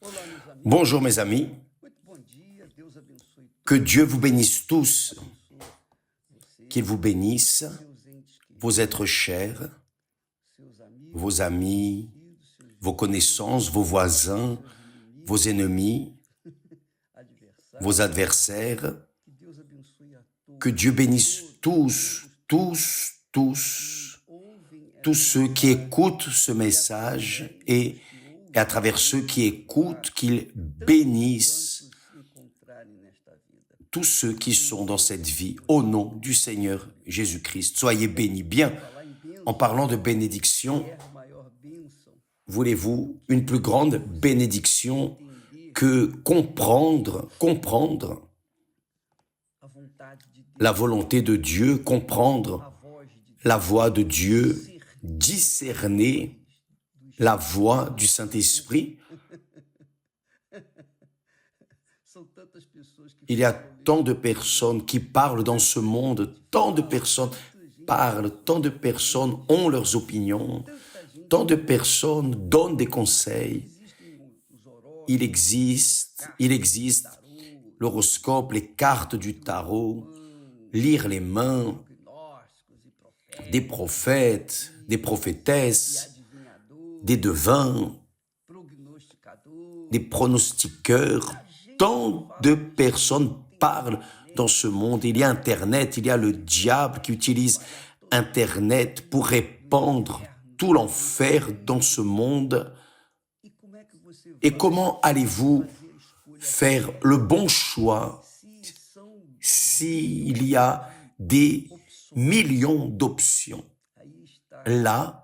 Olá, meus amigos. Bonjour mes amis, Muito bom dia. Deus abençoe que todos. Dieu vous bénisse tous, Abençoe você, qu'il vous bénisse, seus entes vos queridos, êtres chers, seus amigos, vos amis, filhos, seus vos connaissances, vos voisins, inimigos, vos ennemis, adversários. vos adversaires, Que Deus abençoe a todos. que Dieu bénisse tous, tous, tous, tous ceux qui écoutent ce message et à travers ceux qui écoutent, qu'il bénisse tous ceux qui sont dans cette vie, au nom du Seigneur Jésus-Christ. Soyez bénis. Bien, en parlant de bénédiction, voulez-vous une plus grande bénédiction que comprendre la volonté de Dieu, comprendre la voix de Dieu, discerner la voix du Saint-Esprit? Il y a tant de personnes qui parlent dans ce monde, tant de personnes parlent, tant de personnes ont leurs opinions, tant de personnes donnent des conseils. Il existe l'horoscope, les cartes du tarot, lire les mains, des prophètes, des prophétesses, des devins, des pronostiqueurs. Tant de personnes parlent dans ce monde. Il y a Internet, il y a le diable qui utilise Internet pour répandre tout l'enfer dans ce monde. Et comment allez-vous faire le bon choix s'il y a des millions d'options? Là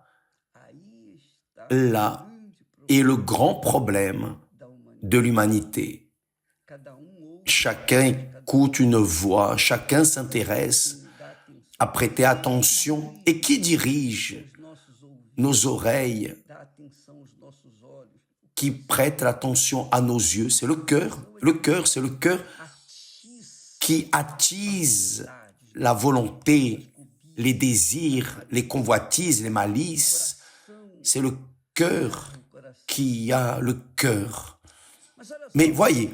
est le grand problème de l'humanité. Chacun écoute une voix, chacun s'intéresse à prêter attention. Et qui dirige nos oreilles, qui prête l'attention à nos yeux? C'est le cœur. C'est le cœur qui attise la volonté, les désirs, les convoitises, les malices. C'est le cœur qui a le cœur. Mais voyez,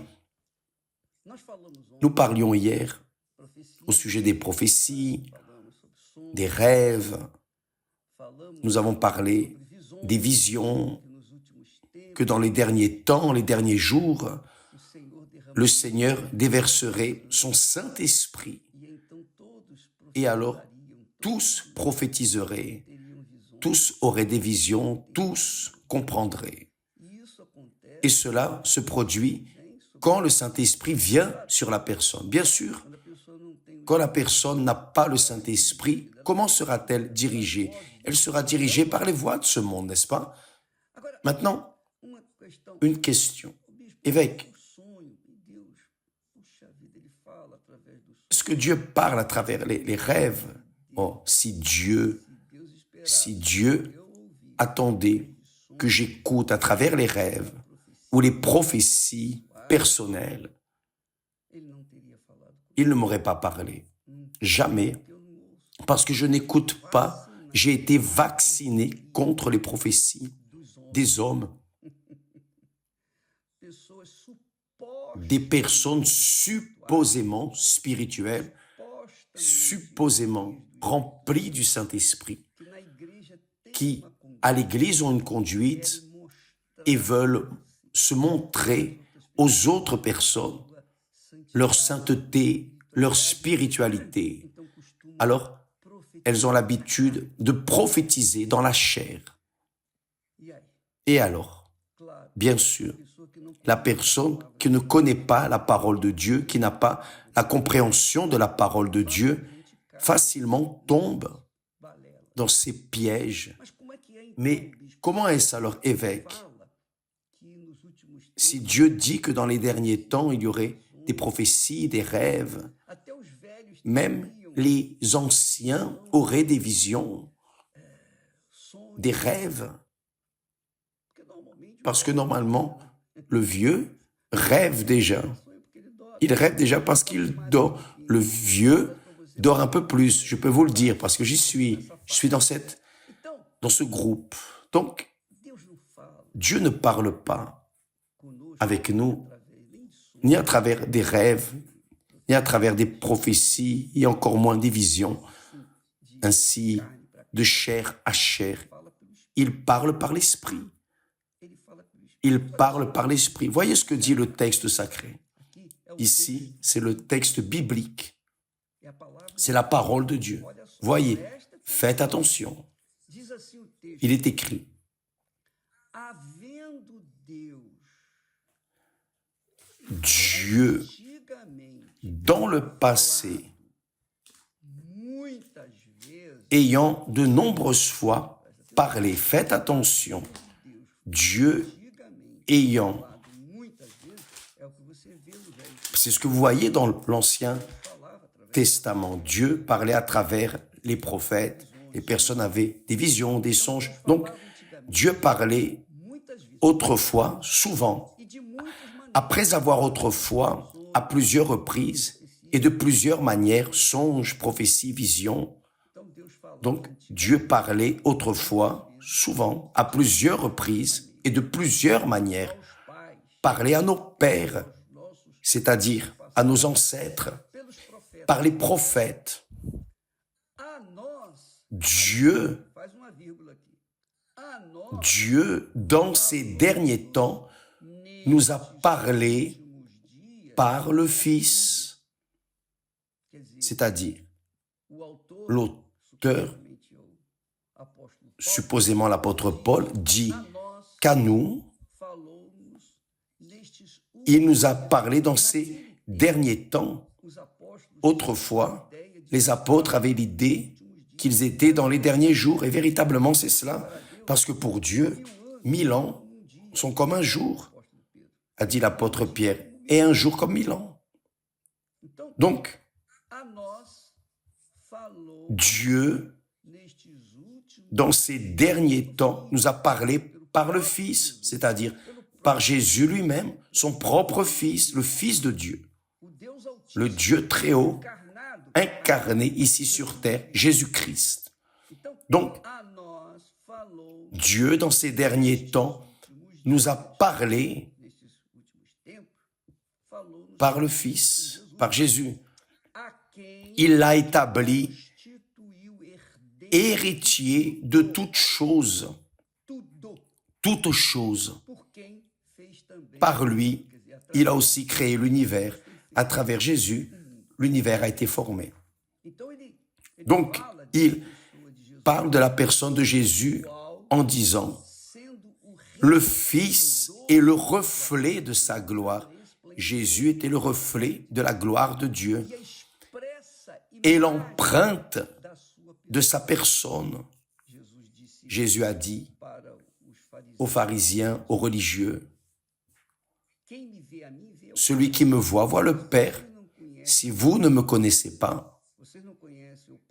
nous parlions hier au sujet des prophéties, des rêves. Nous avons parlé des visions, que dans les derniers temps, les derniers jours, le Seigneur déverserait son Saint-Esprit. Et alors, tous prophétiseraient, tous auraient des visions, tous comprendraient. Et cela se produit quand le Saint-Esprit vient sur la personne. Bien sûr, quand la personne n'a pas le Saint-Esprit, comment sera-t-elle dirigée? Elle sera dirigée par les voies de ce monde, n'est-ce pas? Maintenant, une question. Évêque, est-ce que Dieu parle à travers les rêves? Oh, si Dieu attendait que j'écoute à travers les rêves ou les prophéties personnelles, il ne m'aurait pas parlé. Jamais. Parce que je n'écoute pas. J'ai été vacciné contre les prophéties des hommes, des personnes supposément spirituelles, supposément remplies du Saint-Esprit, qui, à l'Église, ont une conduite et veulent se montrer aux autres personnes leur sainteté, leur spiritualité. Alors, elles ont l'habitude de prophétiser dans la chair. Et alors, bien sûr, la personne qui ne connaît pas la parole de Dieu, qui n'a pas la compréhension de la parole de Dieu, facilement tombe dans ces pièges. Mais comment est-ce alors, évêque? Si Dieu dit que dans les derniers temps, il y aurait des prophéties, des rêves, même les anciens auraient des visions, des rêves. Parce que normalement, le vieux rêve déjà. Il rêve déjà parce qu'il dort. Le vieux dort un peu plus, je peux vous le dire, parce que je suis dans ce groupe. Donc, Dieu ne parle pas avec nous, ni à travers des rêves, ni à travers des prophéties, et encore moins des visions, ainsi de chair à chair. Il parle par l'Esprit. Il parle par l'Esprit. Voyez ce que dit le texte sacré. Ici, c'est le texte biblique. C'est la parole de Dieu. Voyez, faites attention. Il est écrit, Dieu, dans le passé, ayant de nombreuses fois parlé, faites attention, Dieu ayant, c'est ce que vous voyez dans l'Ancien Testament, Dieu parlait à travers les prophètes, les personnes avaient des visions, des songes, donc Dieu parlait autrefois, souvent, après avoir autrefois, à plusieurs reprises et de plusieurs manières, songes, prophéties, visions. Donc, Dieu parlait autrefois, souvent, à plusieurs reprises et de plusieurs manières, parlait à nos pères, c'est-à-dire à nos ancêtres, par les prophètes. Dieu, dans ces derniers temps, nous a parlé par le Fils, c'est-à-dire l'auteur, supposément l'apôtre Paul, dit qu'à nous, il nous a parlé dans ces derniers temps. Autrefois, les apôtres avaient l'idée qu'ils étaient dans les derniers jours, et véritablement c'est cela, parce que pour Dieu, 1000 ans sont comme un jour, a dit l'apôtre Pierre, et un jour comme 1000 ans. Donc, Dieu, dans ces derniers temps, nous a parlé par le Fils, c'est-à-dire par Jésus lui-même, son propre Fils, le Fils de Dieu, le Dieu très haut, incarné ici sur terre, Jésus-Christ. Donc, Dieu, dans ces derniers temps, nous a parlé par le Fils, par Jésus. Il l'a établi héritier de toutes choses. Toutes choses. Par lui, il a aussi créé l'univers. À travers Jésus, l'univers a été formé. Donc, il parle de la personne de Jésus en disant « Le Fils est le reflet de sa gloire ». Jésus était le reflet de la gloire de Dieu et l'empreinte de sa personne. Jésus a dit aux pharisiens, aux religieux, « Celui qui me voit, voit le Père. Si vous ne me connaissez pas,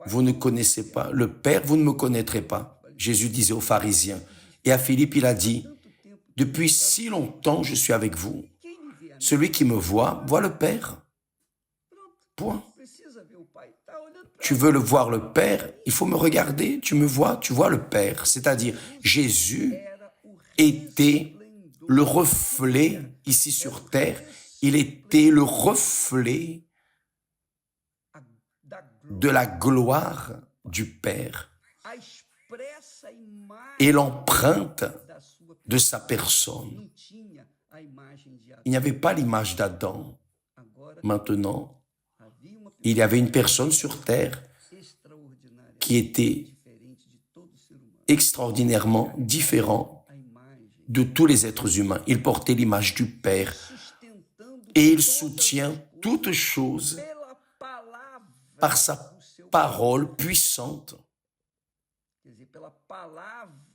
vous ne connaissez pas le Père, vous ne me connaîtrez pas. » Jésus disait aux pharisiens. Et à Philippe, il a dit, « Depuis si longtemps, je suis avec vous. Celui qui me voit, voit le Père. » Point. Tu veux le voir le Père, il faut me regarder, tu me vois, tu vois le Père. C'est-à-dire, Jésus était le reflet ici sur terre, il était le reflet de la gloire du Père et l'empreinte de sa personne. Il n'y avait pas l'image d'Adam. Maintenant, il y avait une personne sur terre qui était extraordinairement différent de tous les êtres humains. Il portait l'image du Père et il soutient toutes choses par sa parole puissante,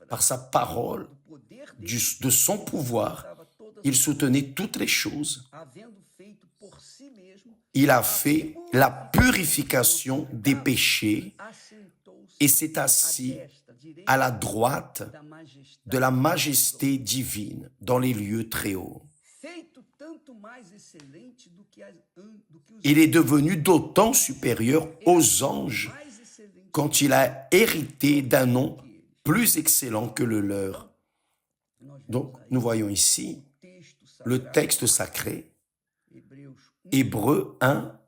par sa parole, de son pouvoir. Il soutenait toutes les choses. Il a fait la purification des péchés et s'est assis à la droite de la majesté divine dans les lieux très hauts. Il est devenu d'autant supérieur aux anges quand il a hérité d'un nom plus excellent que le leur. Donc, nous voyons ici le texte sacré, Hebreus 1, Hébreux 1,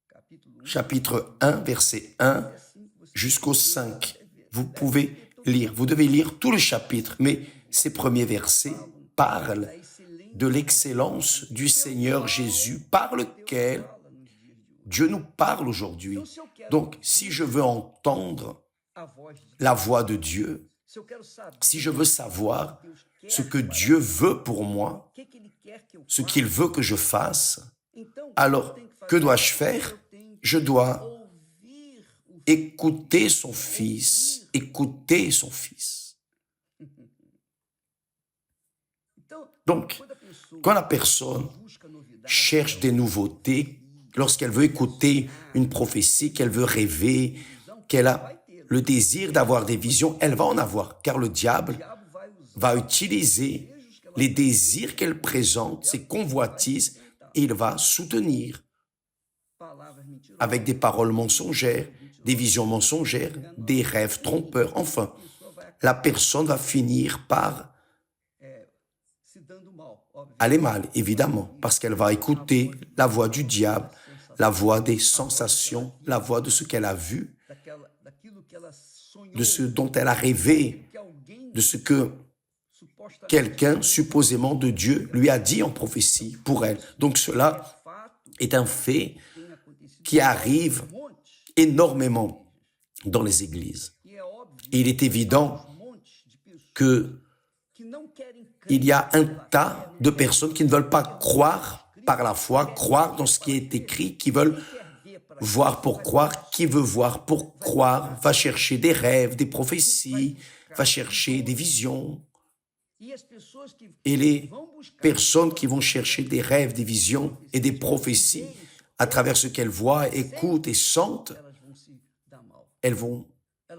capítulo 1, chapitre 1, verset 1 até 5, você jusqu'au lê 5. até ver. Vous pouvez lire, vous devez lire tout le chapitre, mais ces premiers versets parlent Da excelência de l'excellence du Seigneur Jésus par lequel fala nos dias de hoje. Dieu nous parle aujourd'hui. Então, se eu quero Donc, si je veux entendre a voz de Deus, la voix de Dieu, se eu quero saber si je veux savoir o que Deus quer ce que para Dieu mim, veut pour moi, o que que ele quer que eu ce faça, qu'il veut que je fasse, então, o alors que eu tenho que fazer? dois-je faire? Eu tenho Je que dois ouvir o écouter son Fils, écouter son Fils. Então, Donc, quando a pessoa quand la personne busca novidade, cherche des nouveautés, lorsqu'elle veut écouter une prophétie, qu'elle veut rêver, qu'elle a le désir d'avoir des visions, elle va en avoir, car le o diable diabo vai usar va utiliser desejos que ela les désirs qu'elle présente, ses convoitises, et il va soutenir palavras mentirosas, avec des paroles mensongères, des visions mensongères, des rêves trompeurs. Enfin, a pessoa vai la personne va finir par se dando mal, óbvio. aller mal, évidemment, parce qu'elle va écouter la voix du diable, la voix des sensations, la voix de ce qu'elle a vu, Daquilo que ela sonhou, de ce dont elle a rêvé, que alguém de ce que supostamente quelqu'un, supposément de Dieu, lui a dit en prophétie pour elle. Donc cela fato est un fait tem acontecido qui arrive monte, énormément dans les églises. e é óbvio Et il est évident os montes de pessoas qu'il que não querem crer y a un tas de personnes qui ne veulent pas croire par la foi, croire dans ce qui est écrit, qui veulent quer ver para voir pour croire. Qui veut voir pour croire va chercher des rêves, des prophéties, va chercher des visions. e as pessoas que Et les vão buscar personnes qui vont chercher des rêves, des visions et des prophéties à travers ce qu'elles voient, écoutent et sentent, elas vão se dar mal. elles vont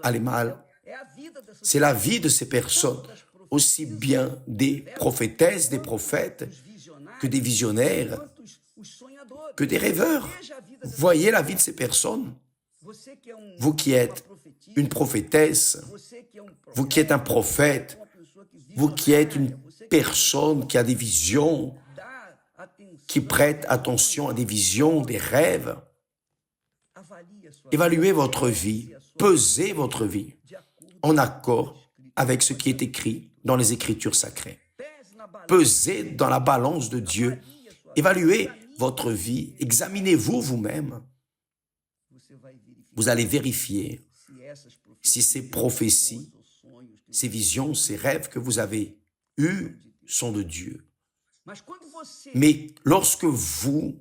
aller mal. É a vida dessas C'est la vie de ces personnes, aussi bien des prophétesses, des prophètes, visionários, que des visionnaires, quanto os sonhadores. que des rêveurs. Veja a vida dessas Voyez la vie de ces personnes. Você que é Vous qui êtes profetisa, une prophétesse, você que é vous qui êtes un prophète, uma pessoa que vous qui êtes une visionária, você que personne qui a des visions, dá atenção, qui prête attention à des visions, des rêves, avalie a sua évaluez votre vie, pesez votre vie de acordo, en accord avec ce qui est écrit dans les Écritures sacrées. pese na balança, Pesez dans la balance de Dieu, évaluez votre vie, examinez-vous vous-même. você vai verificar Vous allez vérifier se essas si ces prophéties, ou sonhos têm. ces visions, ces rêves que vous avez eus sont de Dieu. Mas quando você Mais lorsque vous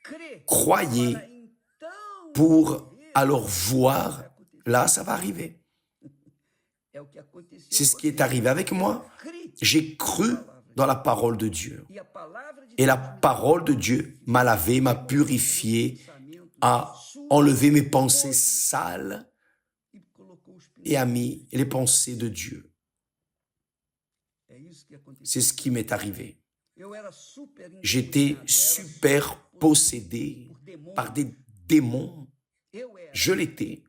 crê croyez para então pour alors voir, là, ça va arriver. é o que aconteceu. C'est ce qui est arrivé avec moi. Crê. J'ai cru dans la parole de Dieu. E a palavra de Et la parole de Dieu m'a lavé, m'a purifié, pensamento a enlevé mes pensées sales e colocou os et a mis les pensées de Dieu. É isso que aconteceu. C'est ce qui m'est arrivé. Eu era super J'étais endemoniado, super possédé por demônios. par des démons. Eu era. Je l'étais.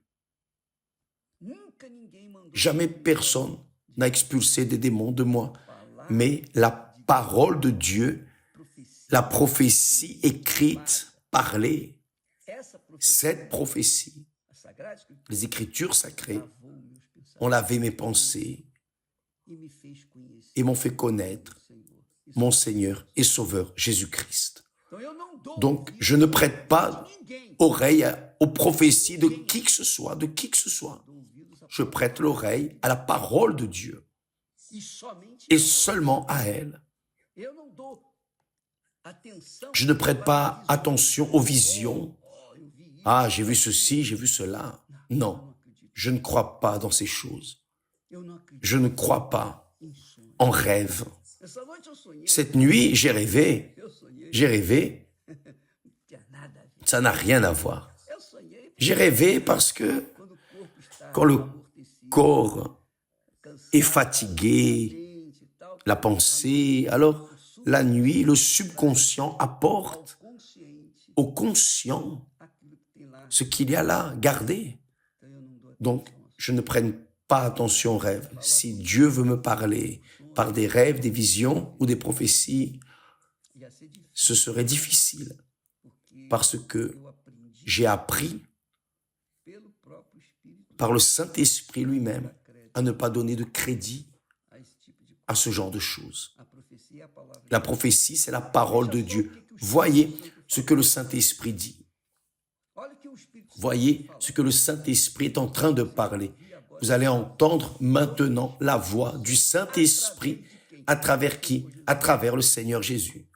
Nunca ninguém mandou Jamais personne n'a expulsé des démons de moi. falar Mais la parole de Dieu, profecia. la prophétie écrite, parlée, Essa profecia, cette prophétie, a Sagrada Escritura, les Écritures sacrées, lavou meus pensamentos ont lavé mes pensées e me fez conhecer et m'ont fait connaître o Senhor. mon Seigneur et Sauveur Jésus-Christ. Então eu não dou Donc, ouvido je ne prête pas a ninguém. oreille aux prophéties de qui que ce soit, de qui que ce soit. Dou ouvidos a Je prête l'oreille à la parole de Dieu e somente et seulement à elle. eu não dou atenção. Je ne prête pas attention aux visions. Oh, eu vi isso. Ah, j'ai vu ceci, j'ai vu cela. Eu Non, não acredito. je ne crois pas dans ces choses. Eu não acredito Je ne crois pas em sonho. en rêve. Essa noite eu sonhei. Cette nuit, j'ai rêvé. Eu sonhei. J'ai rêvé. Não tinha nada a ver. Ça n'a rien à voir. Eu sonhei J'ai rêvé parce que quando o corpo está quand le amortecido, corps cansado, est fatigué, mente e tal, la pensée, alors la nuit, le subconscient apporte ao consciente au conscient aquilo que tem lá. ce qu'il y a là, gardé. Então eu não dou Donc, je ne prenne pas attention aux rêves. Si Dieu veut me parler par des rêves, des visions ou des prophéties, ce serait difficile parce que eu aprendi j'ai appris pelo próprio Espírito par le Saint-Esprit lui-même a crédito à ne pas donner de crédit a esse tipo de coisa. à ce genre de choses. A profecia é a palavra de La Deus. prophétie, c'est la parole de Dieu. Voyez ce que le Saint-Esprit dit. Olha o que o Espírito Santo Voyez fala. ce que le Saint-Esprit est en train de parler. Vous allez entendre maintenant la voix du Saint-Esprit à travers qui? À travers le Seigneur Jésus.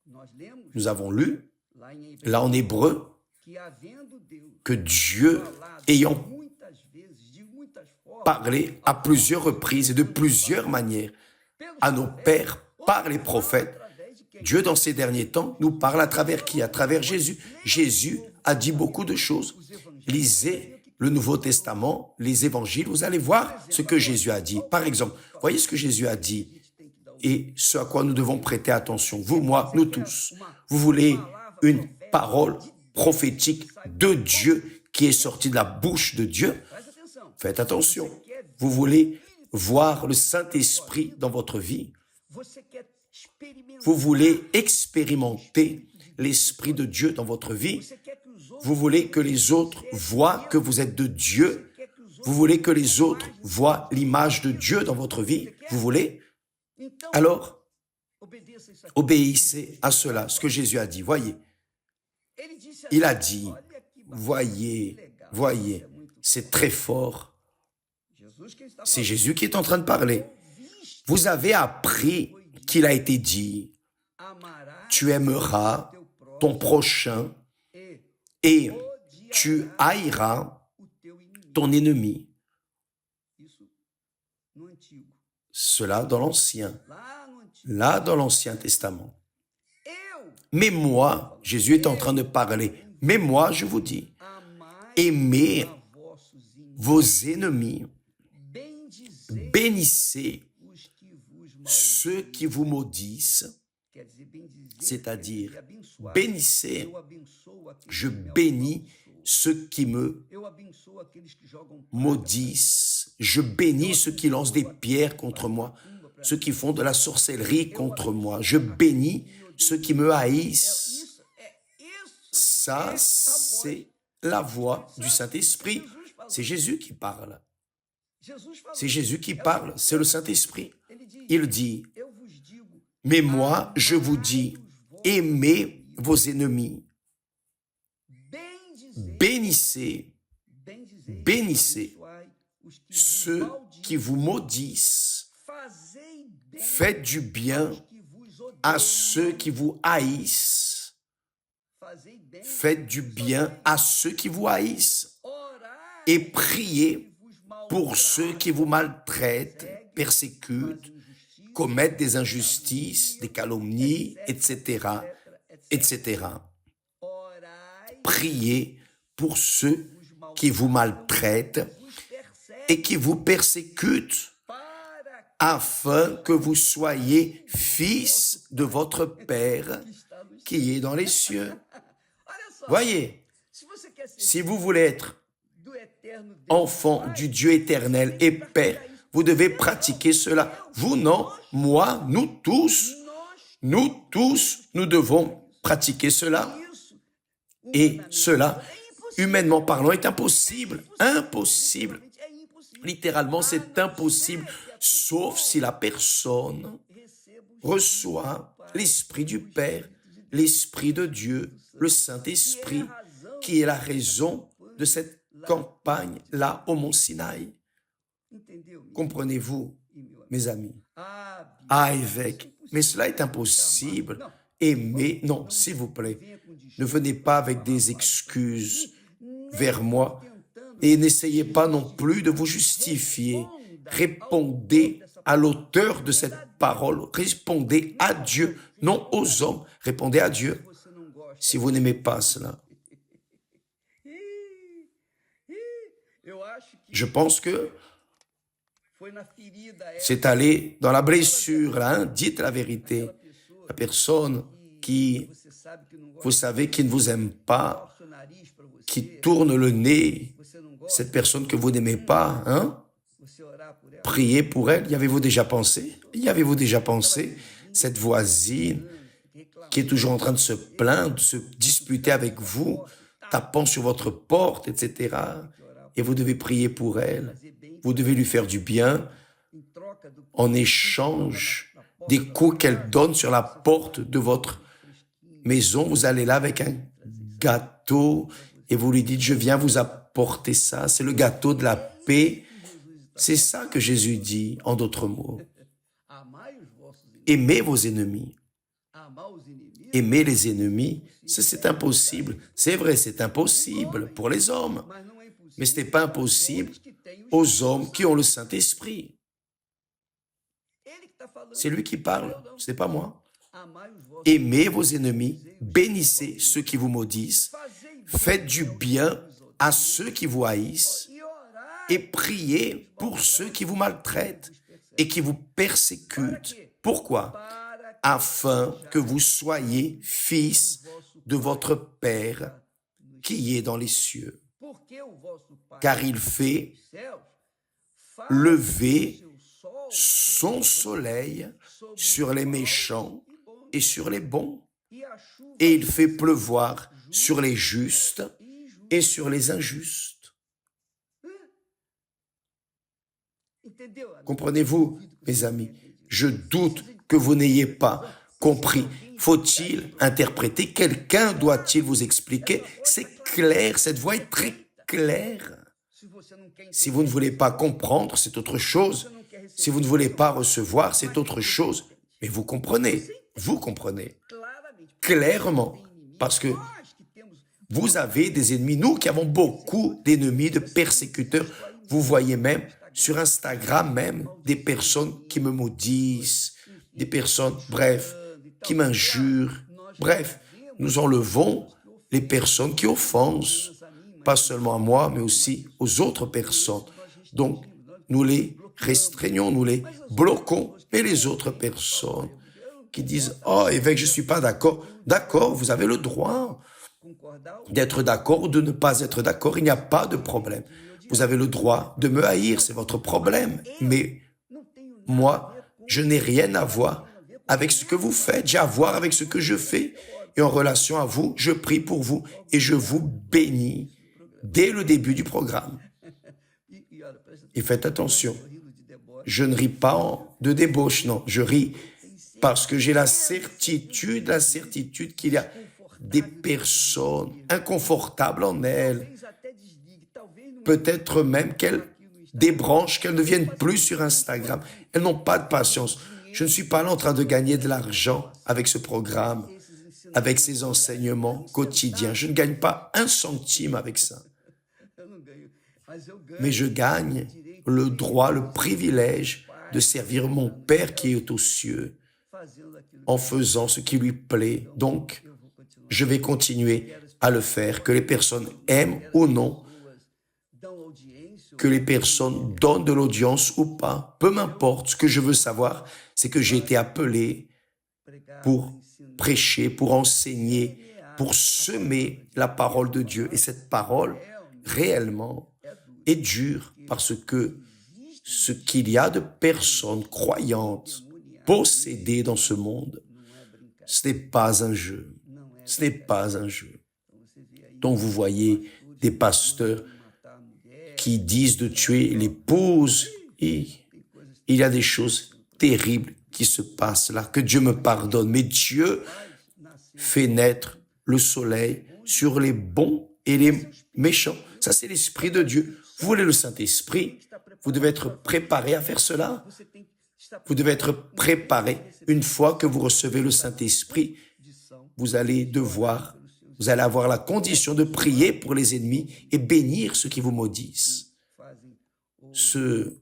Nós lemos Nous avons lu, lá em Hebreus là en hébreu, que havendo Deus que Dieu, falado ayant muitas vezes, de muitas formas, parlé à plusieurs reprises et de plusieurs manières à nos pères par les prophètes, através de quem? Dieu, dans ces derniers temps, nous parle à travers qui? À travers Jésus. Jésus a dit beaucoup de choses. Lisez le Nouveau Testament, les évangiles, vous allez voir ce que Jésus a dit. Par exemple, voyez ce que Jésus a dit et ce à quoi nous devons prêter attention. Vous, moi, nous tous. Vous voulez une parole prophétique de Dieu qui est sortie de la bouche de Dieu? Presta atenção. Faites attention. Vous voulez voir le Saint-Esprit dans votre vie? Você quer experimentar. Vous voulez expérimenter l'Esprit de Dieu dans votre vie? Você quer que os outros Vous voulez que les autres voient que vous êtes de Dieu? quer que os outros Vous voulez que les autres voient l'image de Dieu dans votre vie? Vous voulez? Então, Alors, obedeça isso aqui. obéissez à cela, ce que Jésus a dit. Voyez, Ele disse il a assim, dit, olha que bacana, voyez, que legal, voyez, isso é muito c'est très fort. Jesus quem está C'est falando. Jésus qui est en train de parler. Ouviste, Vous avez appris qu'il a été dit, amarás tu aimeras teu próximo ton prochain e et odiarás tu haïras o teu inimigo. ton ennemi. Isso no Antigo. Cela dans l'Ancien, Lá no Antigo. là dans l'Ancien Testament. Eu Mais moi, Jésus est en train de parler, mais moi, je vous dis, amai aimez a vossos inimigos. vos ennemis, Bendizei bénissez os que vos ceux qui vous maudissent, Quer dizer, bendizer, c'est-à-dire quer dizer abençoar. bénissez, Eu abençoo aqueles je que me bénis amaldiçoam. ceux qui me Eu abençoo aqueles que jogam maudissent, je bénis ceux qui lancent des pierres contre moi, ceux qui font de la sorcellerie contre moi, je bénis ceux qui me haïssent. Isso é isso. Ça, c'est la voix du Saint-Esprit. C'est Jésus qui parle. Jesus falou. C'est Jésus qui parle, c'est le Saint-Esprit. Ele diz: Il dit, Eu vos digo, mais moi, je vous dis, aimez vos ennemis, bendizei, bénissez, bénissez abençoai os que ceux vos qui vous maudissent, fazei bem faites du bien aos que vos odeiam, à ceux qui vous haïssent, fazei bem, faites du bien à ceux qui vous haïssent, orai et priez vos maltratem, pour ceux qui vous maltraitent, persécutent, commettent des injustices, des calomnies, etc., etc. Orai Priez pour ceux qui vous maltraitent vos perseguem et qui vous persécutent, para afin que vous soyez fils de votre Père que está nos céus. qui est dans les cieux. Olha só, Voyez, se você quer ser si vous voulez être do eterno Deus, enfant du Dieu éternel et Père, vous devez pratiquer cela. Vous, non, moi, nous tous, nous devons pratiquer cela. isso, Et cela, humainement parlant, est impossible. Impossible. é impossível. Littéralement, c'est impossible, sauf si la personne Recebo reçoit l'Esprit du Père, l'Esprit de Dieu, le Saint-Esprit, qui est la raison de cette campagne-là au mont Sinaï. entendeu? Comprenez-vous, E meu amigo? mes amis? Ah, Ah, évêque, mais cela est impossible. Aimez, non, s'il vous plaît, venha com desculpa. ne venez pas avec des excuses vers moi et n'essayez pas non plus de vous justifier. Répondez à l'auteur de cette parole, répondez à Dieu, non aux hommes, répondez à Dieu. Você não gosta. Si vous n'aimez pas cela, Eu acho que je pense que foi na ferida essa c'est aller dans la blessure, là, hein. Dites la vérité. La personne qui, você sabe que não gosta, vous savez, qui ne vous aime pas, torce o nariz para você, qui tourne le nez, você não gosta, cette personne que vous n'aimez pas, hein? você orar por ela, Priez pour elle. Y avez-vous déjà pensé? Y avez-vous déjà pensé? Cette voisine qui est toujours en train de se plaindre, de se disputer avec vous, tapant sur votre porte, etc. Et vous devez prier pour elle. Vous devez lui faire du bien en échange des coups qu'elle donne sur la porte de votre maison. Vous allez là avec un gâteau et vous lui dites, je viens vous apporter ça. C'est le gâteau de la paix. C'est ça que Jésus dit, en d'autres mots. Aimez vos ennemis. Aimer les ennemis, c'est impossible. C'est vrai, c'est impossible pour les hommes. Mais ce n'est pas impossible aux hommes qui ont le Saint-Esprit. C'est lui qui parle, ce n'est pas moi. Aimez vos ennemis, bénissez ceux qui vous maudissent, faites du bien à ceux qui vous haïssent et priez pour ceux qui vous maltraitent et qui vous persécutent. Pourquoi? Afin que vous soyez fils de votre Père qui est dans les cieux. Car il fait lever son soleil sur les méchants et sur les bons, et il fait pleuvoir sur les justes et sur les injustes. Comprenez-vous, mes amis? Je doute que vous n'ayez pas compris. Faut-il interpréter? Quelqu'un doit-il vous expliquer? C'est clair, cette voix est très claire. Si vous ne voulez pas comprendre, c'est autre chose. Si vous ne voulez pas recevoir, c'est autre chose. Mais vous comprenez clairement, parce que vous avez des ennemis. Nous qui avons beaucoup d'ennemis, de persécuteurs, vous voyez même sur Instagram même des personnes qui me maudissent, des personnes, bref, qui m'injurent. Bref, nous enlevons les personnes qui offensent, pas seulement à moi, mais aussi aux autres personnes. Donc, nous les restreignons, nous les bloquons, mais les autres personnes qui disent « Oh, évêque, je ne suis pas d'accord ». D'accord, vous avez le droit d'être d'accord ou de ne pas être d'accord, il n'y a pas de problème. Vous avez le droit de me haïr, c'est votre problème. Mais moi, je n'ai rien à voir avec ce que vous faites, j'ai à voir avec ce que je fais. Et en relation à vous, je prie pour vous et je vous bénis dès le début du programme. Et faites attention, je ne ris pas de débauche, non, je ris parce que j'ai la certitude qu'il y a des personnes inconfortables en elles. Peut-être même qu'elles débranchent, qu'elles ne viennent plus sur Instagram. Elles n'ont pas de patience. Je ne suis pas là en train de gagner de l'argent avec ce programme, avec ces enseignements quotidiens. Je ne gagne pas un centime avec ça. Mais je gagne le droit, le privilège de servir mon Père qui est aux cieux en faisant ce qui lui plaît. Donc, je vais continuer à le faire, que les personnes aiment ou non, que les personnes donnent de l'audience ou pas, peu m'importe. Ce que je veux savoir, c'est que j'ai été appelé pour prêcher, pour enseigner, pour semer la parole de Dieu. Et cette parole, réellement, est dure parce que ce qu'il y a de personnes croyantes, possédées dans ce monde, ce n'est pas un jeu. Ce n'est pas un jeu. Donc vous voyez des pasteurs qui disent de tuer l'épouse et il y a des choses terribles qui se passent là. Que Dieu me pardonne. Mais Dieu fait naître le soleil sur les bons et les méchants. Ça, c'est l'Esprit de Dieu. Vous voulez le Saint-Esprit? Vous devez être préparé à faire cela. Vous devez être préparé. Une fois que vous recevez le Saint-Esprit, vous allez avoir la condition de prier pour les ennemis et bénir ceux qui vous maudissent, ceux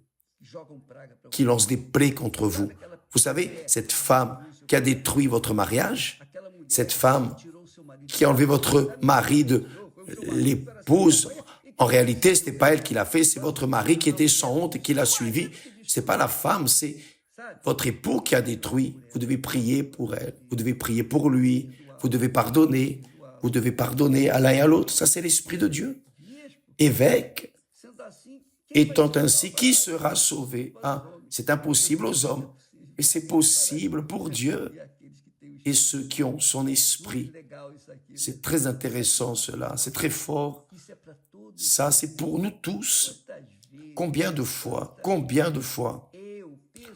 qui lancent des plaies contre vous. Vous savez, cette femme qui a détruit votre mariage, cette femme qui a enlevé votre mari de l'épouse, en réalité, ce n'est pas elle qui l'a fait, c'est votre mari qui était sans honte et qui l'a suivi. Ce n'est pas la femme, c'est votre époux qui a détruit. Vous devez prier pour elle, vous devez prier pour lui, vous devez pardonner à l'un et à l'autre. Ça, c'est l'Esprit de Dieu. Évêque, étant ainsi, qui sera sauvé? Ah, c'est impossible aux hommes, mais c'est possible pour Dieu. et ceux qui ont son esprit. Muito legal isso aqui. C'est très intéressant cela, c'est très fort. Isso é para todos. Ça, c'est pour nous tous. Quantas vezes Combien de fois, eu,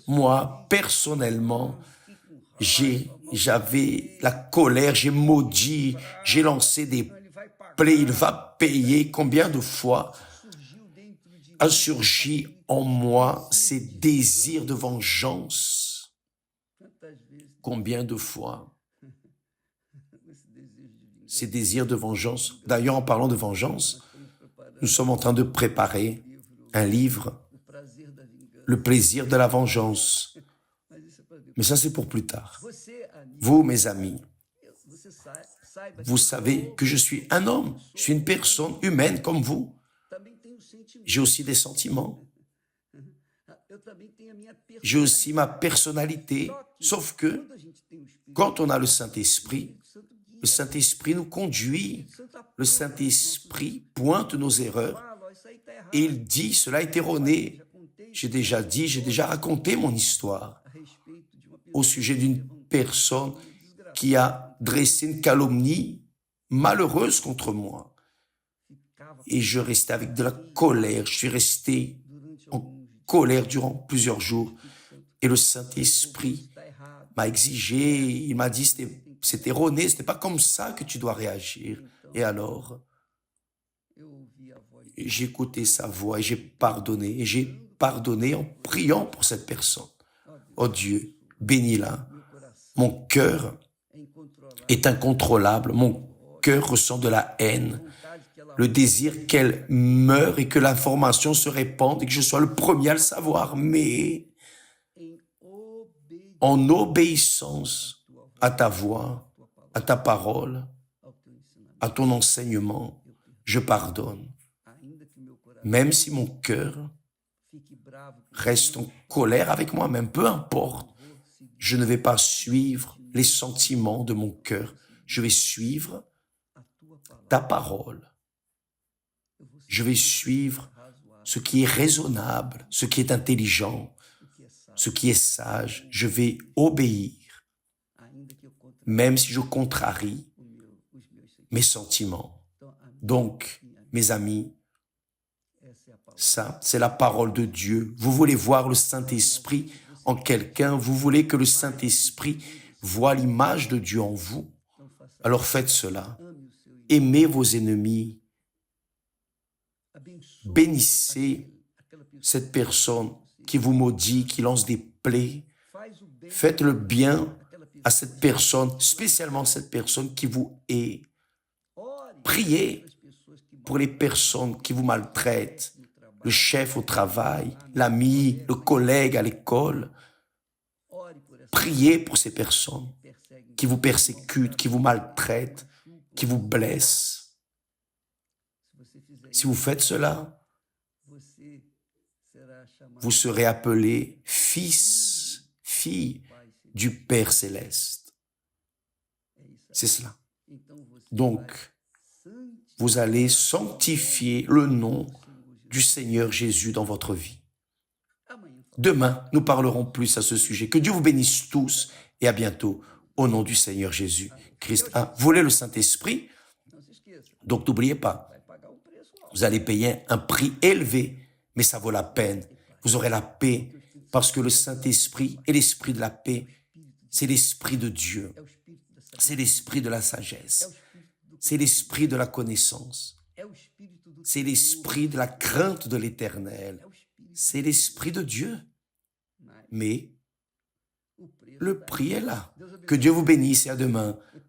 moi, personnellement, fiquei com raiva, j'avais la colère, j'ai maudit, j'ai lancé des ele vai pagar. plaies, il va payer. Combien de fois Surgiu dentro de a surgi en moi ces désirs de vengeance? Quantas vezes Combien de fois esse desejo de vingança ces désirs de vengeance? D'ailleurs, en parlant de vengeance, estamos preparando nous sommes en train de préparer livro, un livre, O Prazer da Vingança. Le plaisir de la vengeance. Mas isso é para Deus. Mais ça, c'est pour plus tard. Você, amigo, Vous, mes amis, você saiba vous savez que je suis un homme, je suis une personne humaine comme vous. também tenho sentimento. J'ai aussi des sentiments, Eu também tenho a minha j'ai aussi ma personnalité, sauf que Quando a gente tem o Espírito quand on a le Saint-Esprit, Santo guia, le Saint-Esprit nous conduit, o Santo le aponta, Saint-Esprit pointe nos erreurs fala, ó, isso aí tá errado. et il dit, cela est erroné. Já contei J'ai déjà dit, j'ai déjà raconté mon histoire a respeito de uma au pessoa sujet d'une personne qui a dressé une calomnie malheureuse contre moi. ficava Et je restais avec de la colère. Je suis resté durante en alguns dias. colère durant plusieurs jours. Et le Saint-Esprit Está errado. m'a exigé, il m'a dit c'est erroné, ce n'est pas comme ça que tu dois réagir. Et alors, Eu ouvi a voz j'ai écouté sa voix et j'ai pardonné. Et j'ai pardonné en priant pour cette personne. Oh Dieu, bénis-la. meu coração. Mon cœur É incontrolável. est incontrôlable. Mon cœur ressent de la haine. Vontade que ela Le désir qu'elle meure et que l'information se répande et que je sois le premier à le savoir. Mais em obediência en obéissance à tua voz, à ta voix, à ta parole, ao teu ensinamento. à ton enseignement, je pardonne. Ainda que meu coração Même si mon cœur fique bravo com reste en colère avec moi-même, peu importe, seguir je ne vais pas suivre les sentiments de mon cœur. Je vais suivre a tua palavra. ta parole. Eu vou Je vais suivre razoável, ce qui est raisonnable, ce qui est intelligent, o que é sábio, ce qui est sage. Je vais obéir, ainda que eu contra même si je contrarie os meus sentimentos. mes sentiments. Então, amigo, Donc, mes amis, essa é a palavra. ça, c'est la parole de Dieu. Vous voulez voir le Saint-Esprit en quelqu'un, vous voulez que le Saint-Esprit voit l'image de Dieu en vous, Então faça alors faites cela. ame o seu irmão, Aimez vos ennemis, abençoe bénissez aquela pessoa, cette personne qui vous maudit, qui lance des plaies. faz o bem Faites le bien àquela pessoa. à cette personne, spécialement cette personne qui vous hait. Ore Priez pelas pessoas que pour les personnes qui vous maltraitent, no trabalho. le chef au travail, l'ami, le collègue à l'école. Ore por essas Priez pour ces personnes que perseguem, qui vous persécutent, qui vous maltraitent, qui vous blessent. Se você fizer Si vous faites cela, você será chamado vous serez appelé fils, fille Pai Celestial. du Père céleste. É isso aí. C'est cela. Então você Donc, vai santificar vous allez sanctifier le nom o Senhor Jesus. du Seigneur Jésus dans votre vie. Amanhã fala. Demain, nous parlerons plus à ce sujet. Que Dieu vous bénisse tous et à bientôt au nom du Seigneur Jésus Christ. Ah, vous voulez le Saint-Esprit? Não se esqueça, Donc n'oubliez pas, vai pagar preço alto. vous allez payer un prix élevé, mais ça vaut la peine. Vous aurez la paix parce que le Saint-Esprit et l'Esprit de la paix, c'est l'Esprit de Dieu, É o espírito da sabedoria, c'est l'Esprit de la é o sagesse, espírito do c'est l'Esprit de la connaissance, é o espírito do c'est l'Esprit de la crainte de l'Éternel, é o espírito, c'est l'Esprit de Dieu. mas Mais o preço le tá aí. prix est là. Deus abençoe. Que Dieu vous bénisse et à demain. Eu